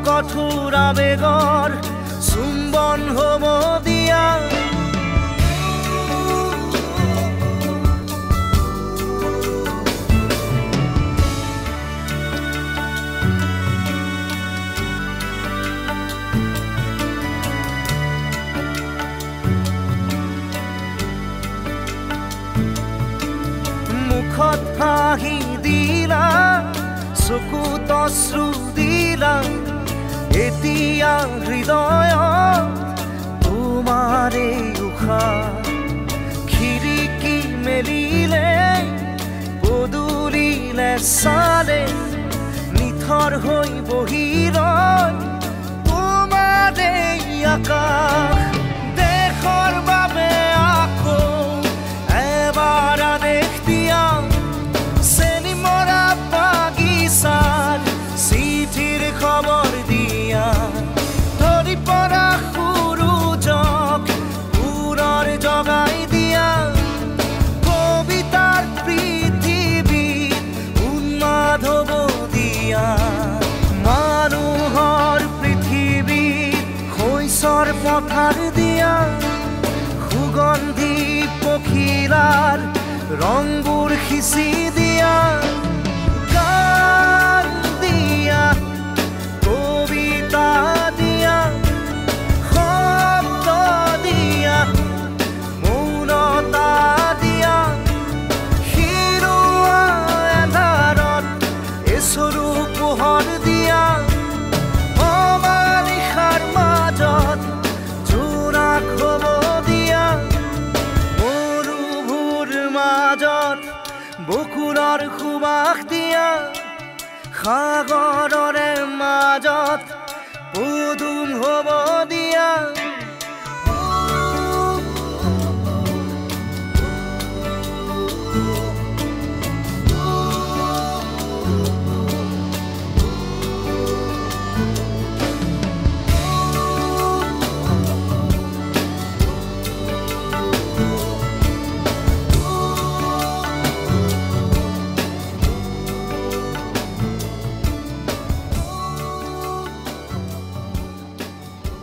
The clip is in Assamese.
কঠোৰ আবেগৰ চুম্বন হ'ব দিয়া মুখত হাঁহি দিলা চকুত অশ্ৰু দিলা এতিয়া হৃদয়ত তোমাৰে উশাহ খিৰিকী মেলিলে পদূলিলে চালে নিথৰ হৈ বহি ৰয় তোমাৰে আকাশ দেশৰ বাবে আকৌ এবাৰ আদেশ দিয়া চেনি মৰা বাগিচাৰ চিঠিৰ খবৰ দিয়া ধৰি পৰা সূৰুজক পুৰৰ জগাই দিয়া কবিতাৰ পৃথিৱীত উন্মাদ হ'ব দিয়া মানুহৰ পৃথিৱীত শৈশৰ পথাৰ দিয়া সুগন্ধি পখিলাৰ ৰংবোৰ সিঁচি দিয়া গান দিয়া কবিতা দিয়া শব্দ দিয়া মৌনতা দিয়া হিৰোৱা এন্ধাৰত এচৰু পোহৰ দিয়া অমানিশাৰ মাজত জোনাক হ'ব দিয়া মৰুভূৰ মাজত বকুলৰ সুবাস দিয়া সাগৰৰে মাজত পদুম হ'ব দিয়া